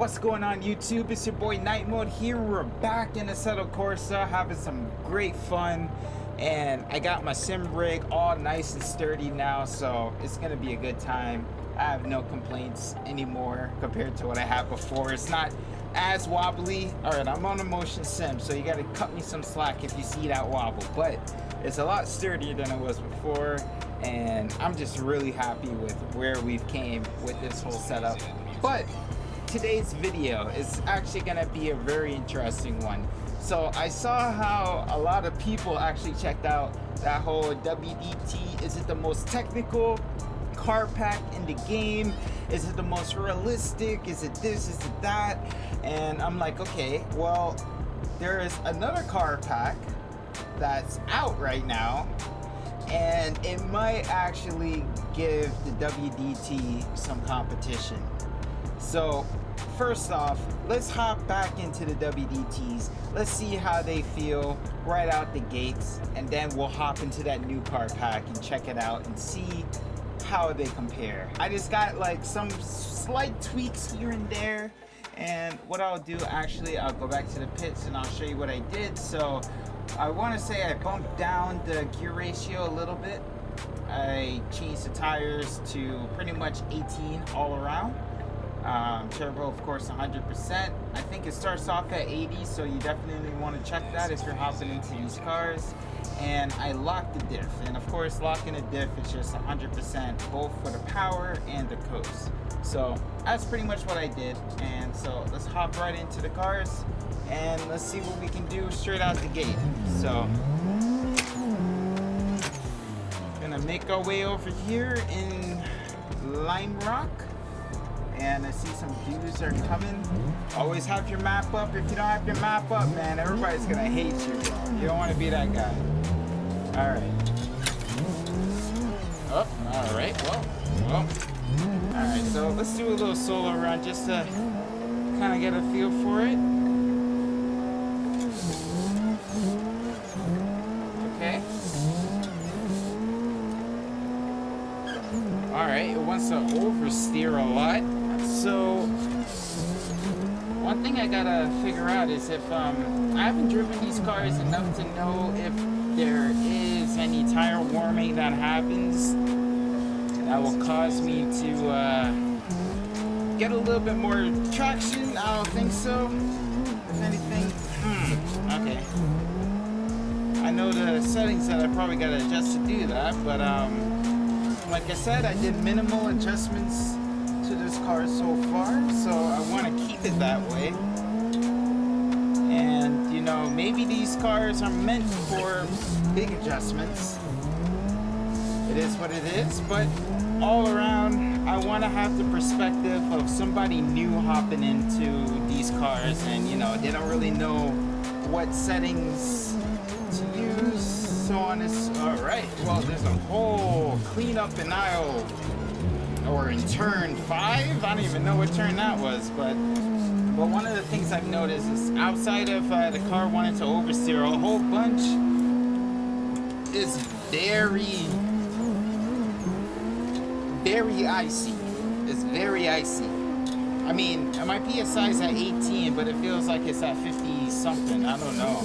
What's going on YouTube? It's your boy Night Mode here. We're back in Assetto Corsa having some great fun, and I got my sim rig all nice and sturdy now, so it's gonna be a good time. I have no complaints anymore compared to what I had before. It's not as wobbly. Alright, I'm on a motion sim, so you gotta cut me some slack if you see that wobble, but it's a lot sturdier than it was before, and I'm just really happy with where we've came with this whole setup. But today's video is actually going to be a very interesting one. So I saw how a lot of people actually checked out that whole WDT. Is it the most technical car pack in the game? Is it the most realistic? Is it this? Is it that? And I'm like, okay, well, there is another car pack that's out right now, and it might actually give the WDT some competition. So first off, let's hop back into the WDTs. Let's see how they feel right out the gates, and then we'll hop into that new car pack and check it out and see how they compare. I just got like some slight tweaks here and there, and what I'll do, actually, I'll go back to the pits and I'll show you what I did. So I want to say I bumped down the gear ratio a little bit. I changed the tires to pretty much 18 all around. Turbo, of course, 100%. I think it starts off at 80, so you definitely want to check that if you're hopping into these cars. And I locked the diff, and of course locking a diff is just 100% both for the power and the coast. So that's pretty much what I did, and so let's hop right into the cars and let's see what we can do straight out the gate. So gonna make our way over here in Lime Rock. And I see some dudes are coming. Always have your map up. If you don't have your map up, man, everybody's gonna hate you, bro. You don't want to be that guy. Alright. Oh, alright, well. Alright, so let's do a little solo run just to kind of get a feel for it. Okay. Alright, it wants to oversteer a lot. So one thing I gotta figure out is if I haven't driven these cars enough to know if there is any tire warming that happens that will cause me to get a little bit more traction. I don't think so. If anything, okay. I know the settings that I probably gotta adjust to do that, but like I said, I did minimal adjustments to this car so far, so I want to keep it that way. And you know, maybe these cars are meant for big adjustments. It is what it is, but all around I want to have the perspective of somebody new hopping into these cars, and you know, they don't really know what settings to use, so on. Is all right. Well, there's a whole cleanup in aisle, or in turn 5. I don't even know what turn that was, but one of the things I've noticed is outside of the car wanting to oversteer a whole bunch is very icy. It's very icy. I mean, it might be a size at 18, but it feels like it's at 50 something. I don't know.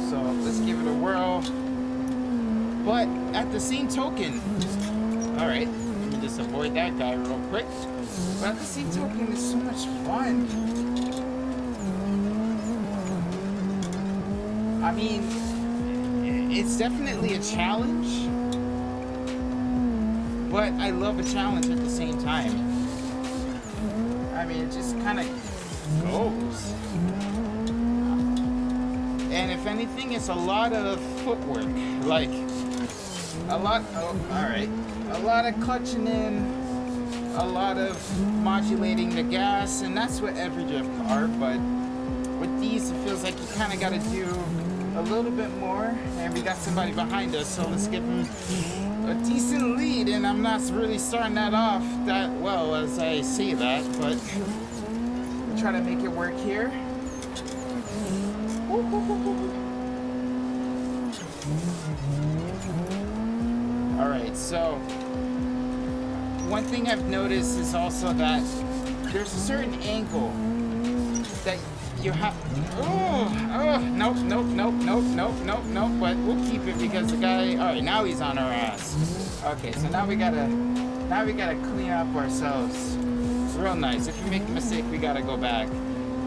So let's give it a whirl. But at the same token, alright, let me just avoid that guy real quick. But at the same token, it's so much fun. I mean, it's definitely a challenge, but I love a challenge at the same time. I mean, it just kind of goes. And if anything, it's a lot of footwork. Like, a lot of clutching in, a lot of modulating the gas, and that's with every drift car, but with these it feels like you kind of got to do a little bit more. And we got somebody behind us, so let's give him a decent lead, and I'm not really starting that off that well as I say that, but we'll try to make it work here. Alright, so one thing I've noticed is also that there's a certain angle that you have. Nope, nope, nope, nope, nope, nope, nope. But we'll keep it because the guy. All right, now he's on our ass. Okay, so now we gotta clean up ourselves. Real nice. If you make a mistake, we gotta go back.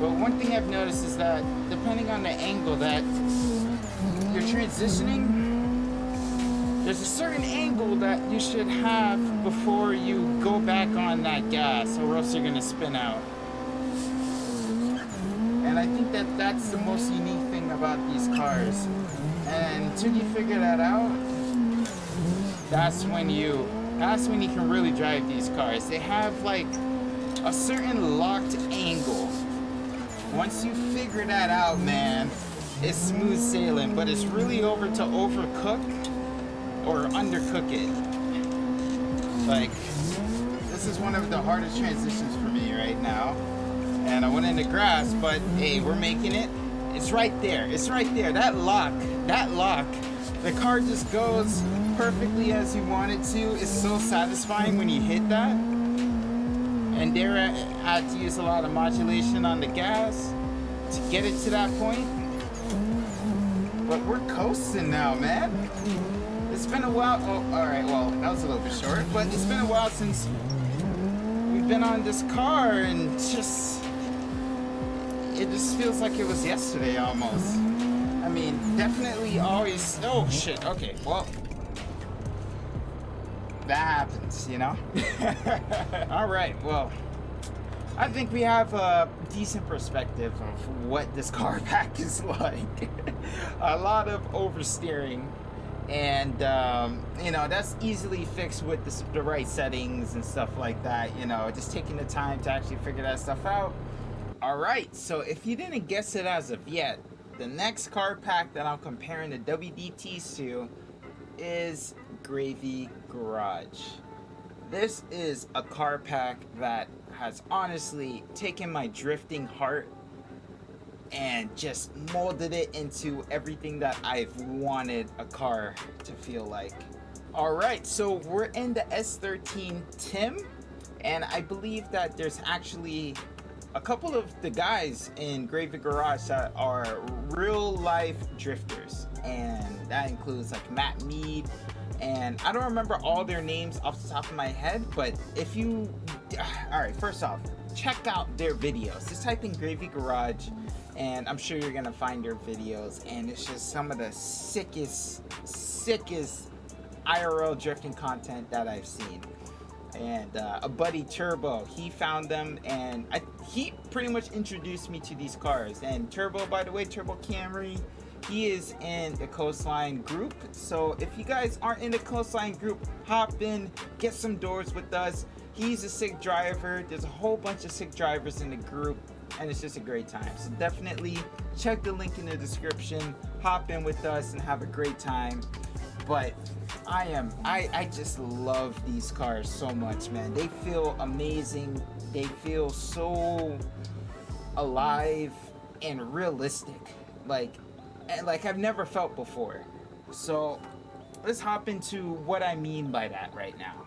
But one thing I've noticed is that depending on the angle that you're transitioning, there's a certain angle that you should have before you go back on that gas, or else you're gonna spin out. And I think that that's the most unique thing about these cars. And until you figure that out, that's when you can really drive these cars. They have like a certain locked angle. Once you figure that out, man, it's smooth sailing. But it's really over to overcook or undercook it. Like, this is one of the hardest transitions for me right now. And I went into grass, but hey, we're making it. It's right there. It's right there. That lock. The car just goes perfectly as you want it to. It's so satisfying when you hit that. And there I had to use a lot of modulation on the gas to get it to that point. But we're coasting now, man. It's been a while. Oh, all right. Well, that was a little bit short, but it's been a while since we've been on this car, and it just feels like it was yesterday almost. I mean, definitely always. Oh shit. Okay. Well, that happens, you know. All right. Well, I think we have a decent perspective of what this car pack is like. A lot of oversteering. And, you know, that's easily fixed with the right settings and stuff like that. You know, just taking the time to actually figure that stuff out. All right, so if you didn't guess it as of yet, the next car pack that I'm comparing the WDTs to is Gravy Garage. This is a car pack that has honestly taken my drifting heart and just molded it into everything that I've wanted a car to feel like. All right, so we're in the S13 Tim, and I believe that there's actually a couple of the guys in Gravy Garage that are real life drifters, and that includes like Matt Mead, and I don't remember all their names off the top of my head, but if you, all right, first off, check out their videos. Just type in Gravy Garage, and I'm sure you're gonna find their videos, and it's just some of the sickest IRL drifting content that I've seen. And a buddy, Turbo, he found them, and he pretty much introduced me to these cars. And Turbo, by the way, Turbo Camry, he is in the Coastline group. So if you guys aren't in the Coastline group, hop in, get some doors with us. He's a sick driver. There's a whole bunch of sick drivers in the group, and it's just a great time. So definitely check the link in the description, hop in with us and have a great time. But I just love these cars so much, man. They feel amazing. They feel so alive and realistic, like I've never felt before. So let's hop into what I mean by that right now.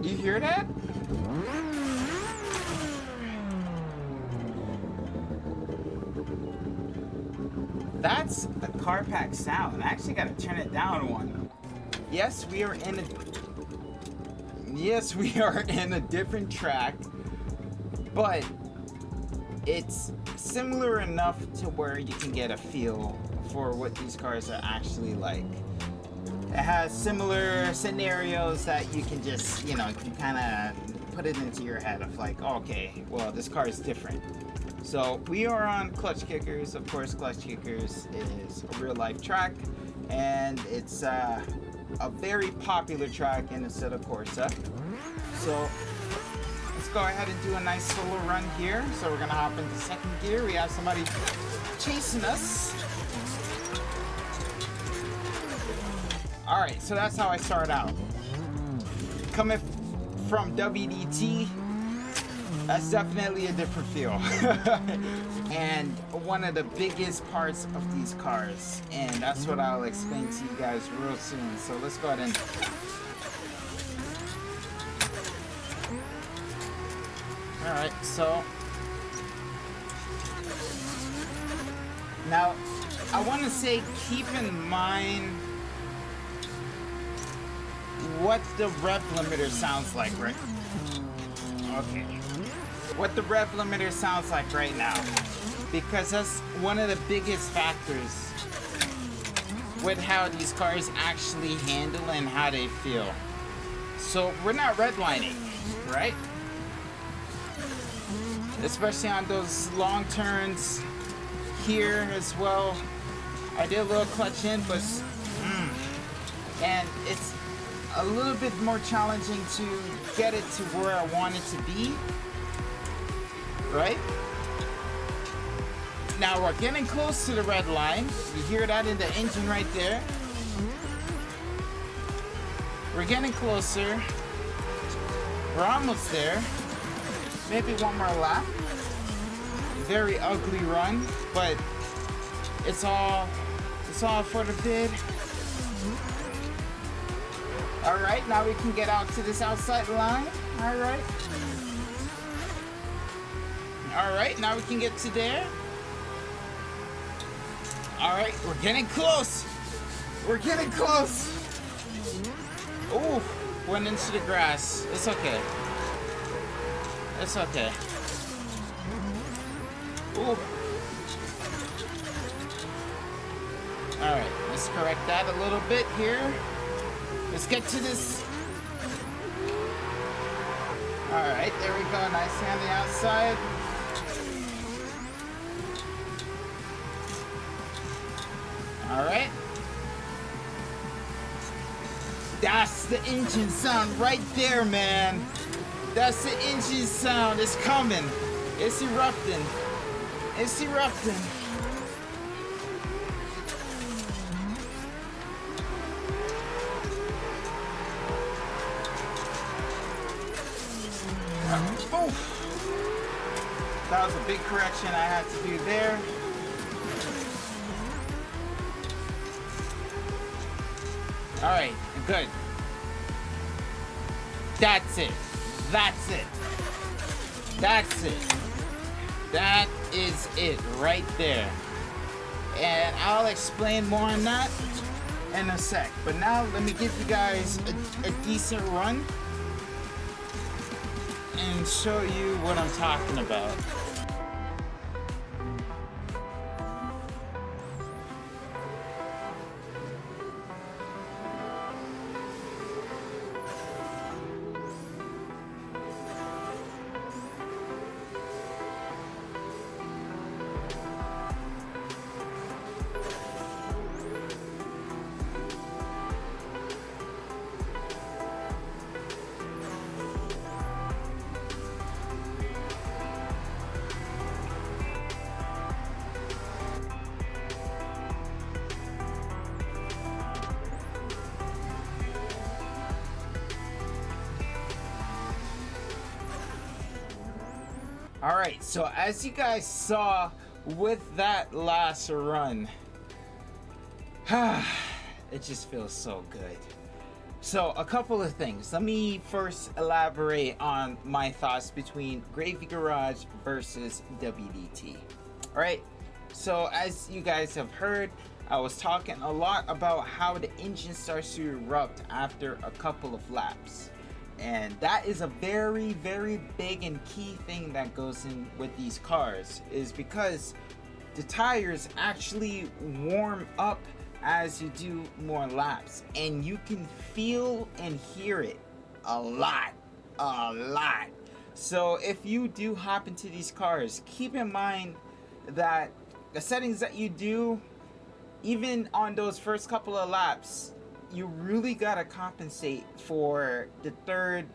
You hear that? That's the car pack sound. I actually gotta turn it down one. Yes, we are in a different track, but it's similar enough to where you can get a feel for what these cars are actually like. It has similar scenarios that you can just, you know, you can kind of put it into your head of like, okay, well, this car is different. So we are on Clutch Kickers. Of course, Clutch Kickers is a real life track, and it's a very popular track in Assetto Corsa. So let's go ahead and do a nice solo run here. So we're gonna hop into second gear. We have somebody chasing us. All right, so that's how I start out. Coming from WDT, that's definitely a different feel. And one of the biggest parts of these cars, and that's what I'll explain to you guys real soon. So let's go ahead and Alright, so now I want to say keep in mind what the rev limiter sounds like right. Okay. What the rev limiter sounds like right now. Because that's one of the biggest factors with how these cars actually handle and how they feel. So we're not redlining, right? Especially on those long turns here as well. I did a little clutch in, but and it's a little bit more challenging to get it to where I want it to be, right? Now we're getting close to the red line. You hear that in the engine right there. We're getting closer. We're almost there. Maybe one more lap. Very ugly run, but it's all for the bid. All right, now we can get out to this outside line. All right. All right, now we can get to there. All right, we're getting close. We're getting close. Ooh, went into the grass. It's okay. It's okay. Ooh. All right, let's correct that a little bit here. Let's get to this. All right, there we go. Nice on the outside. All right. That's the engine sound right there, man. That's the engine sound. It's coming. It's erupting. It's erupting. That was a big correction I had to do there. All right, good. That's it. That's it. That's it. That is it right there. And I'll explain more on that in a sec. But now let me give you guys a decent run and show you what I'm talking about. All right, so as you guys saw with that last run, it just feels so good. So a couple of things. Let me first elaborate on my thoughts between Gravy Garage versus WDT. All right, so as you guys have heard, I was talking a lot about how the engine starts to erupt after a couple of laps. And that is a very, very big and key thing that goes in with these cars, is because the tires actually warm up as you do more laps, and you can feel and hear it a lot. So if you do hop into these cars, keep in mind that the settings that you do, even on those first couple of laps, you really gotta compensate for the third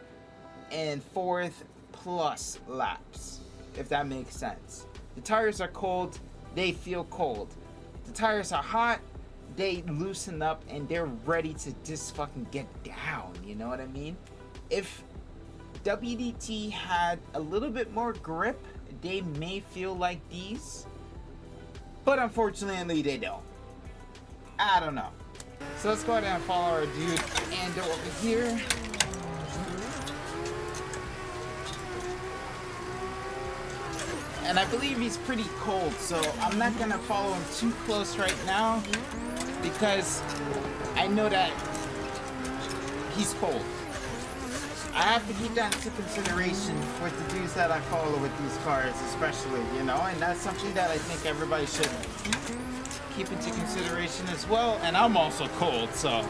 and fourth plus laps, if that makes sense. The tires are cold, they feel cold. The tires are hot, they loosen up and they're ready to just fucking get down, you know what I mean? If WDT had a little bit more grip, they may feel like these, but unfortunately they don't. I don't know. So let's go ahead and follow our dude Ando over here. and I believe he's pretty cold, so I'm not gonna follow him too close right now because I know that he's cold. I have to keep that into consideration with the dudes that I follow with these cars, especially, you know, and that's something that I think everybody should keep into consideration as well. And I'm also cold, so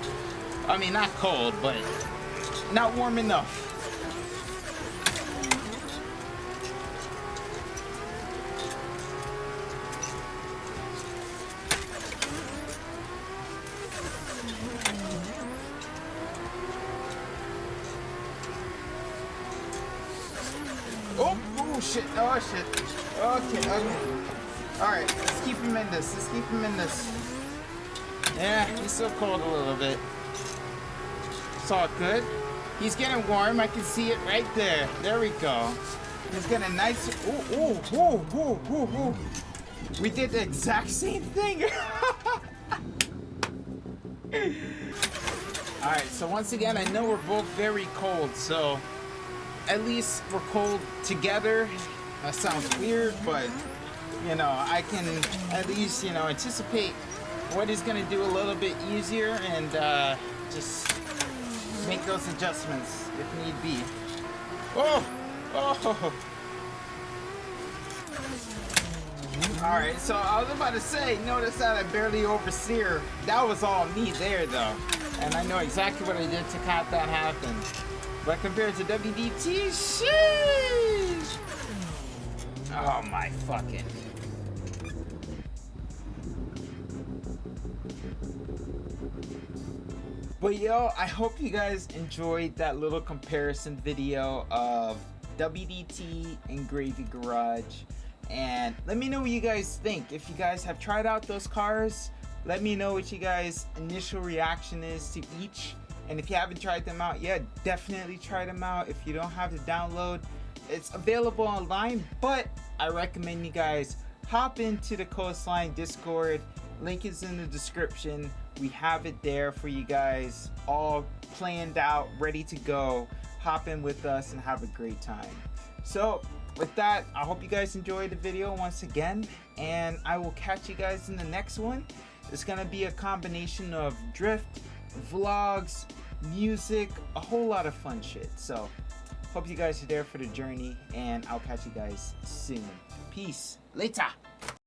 I mean, not cold, but not warm enough. Oh shit, oh shit. Okay. Alright, let's keep him in this. Yeah, he's still cold a little bit. It's all good. He's getting warm, I can see it right there. There we go. He's getting nice. Ooh. We did the exact same thing. Alright, so once again, I know we're both very cold, so at least we're cold together. That sounds weird, but you know, I can at least, you know, anticipate what he's gonna do a little bit easier and just make those adjustments if need be. Oh. Alright, so I was about to say, notice that I barely oversteer. That was all me there though. And I know exactly what I did to have that happen. But compared to WDT, sheesh! Oh my fucking. But yo, I hope you guys enjoyed that little comparison video of WDT and Gravy Garage. And let me know what you guys think. If you guys have tried out those cars, let me know what you guys' initial reaction is to each. And if you haven't tried them out yet, definitely try them out. If you don't have the download, it's available online, but I recommend you guys hop into the Coastline Discord. Link is in the description. We have it there for you guys, all planned out, ready to go. Hop in with us and have a great time. So with that, I hope you guys enjoyed the video once again, and I will catch you guys in the next one. It's gonna be a combination of drift, vlogs, music, a whole lot of fun shit. So hope you guys are there for the journey, and I'll catch you guys soon. Peace. Later.